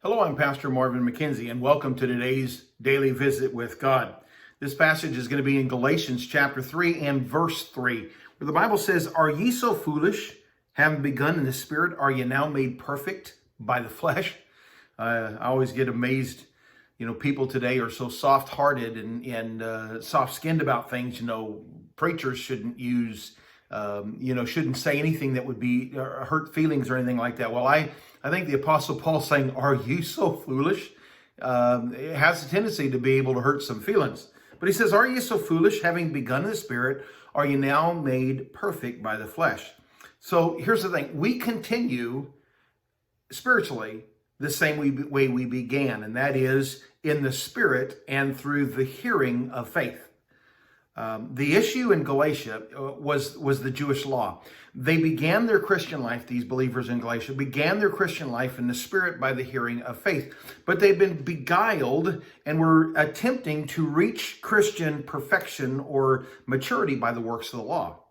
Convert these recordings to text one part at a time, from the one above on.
Hello, I'm Pastor Marvin McKenzie, and welcome to today's Daily Visit with God. This passage is going to be in Galatians chapter 3 and verse 3, where the Bible says, "Are ye so foolish, having begun in the Spirit, are ye now made perfect by the flesh?" I always get amazed. People today are so soft-hearted and soft-skinned about things. Preachers shouldn't shouldn't say anything that would be hurt feelings or anything like that. Well, I think the Apostle Paul's saying, "Are you so foolish?" It has a tendency to be able to hurt some feelings. But he says, "Are you so foolish, having begun in the Spirit, are you now made perfect by the flesh?" So here's the thing. We continue spiritually the same way we began, and that is in the Spirit and through the hearing of faith. The issue in Galatia was the Jewish law. They began their Christian life, these believers in Galatia, began their Christian life in the Spirit by the hearing of faith. But they've been beguiled and were attempting to reach Christian perfection or maturity by the works of the law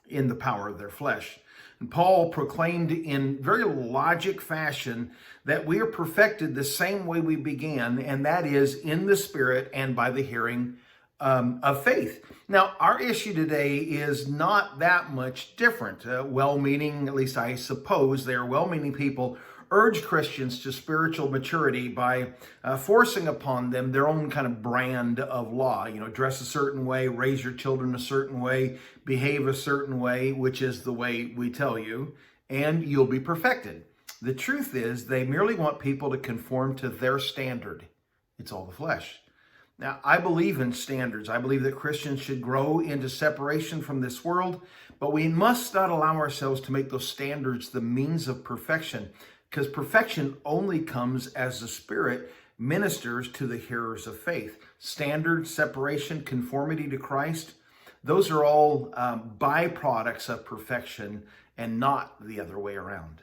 in the power of their flesh. And Paul proclaimed in very logic fashion that we are perfected the same way we began, and that is in the Spirit and by the hearing of faith. Now, our issue today is not that much different. Well-meaning, at least I suppose, they are well-meaning people urge Christians to spiritual maturity by forcing upon them their own kind of brand of law. Dress a certain way, raise your children a certain way, behave a certain way, which is the way we tell you, and you'll be perfected. The truth is, they merely want people to conform to their standard. It's all the flesh. Now, I believe in standards. I believe that Christians should grow into separation from this world, but we must not allow ourselves to make those standards the means of perfection, because perfection only comes as the Spirit ministers to the hearers of faith. Standard, separation, conformity to Christ, those are all byproducts of perfection and not the other way around.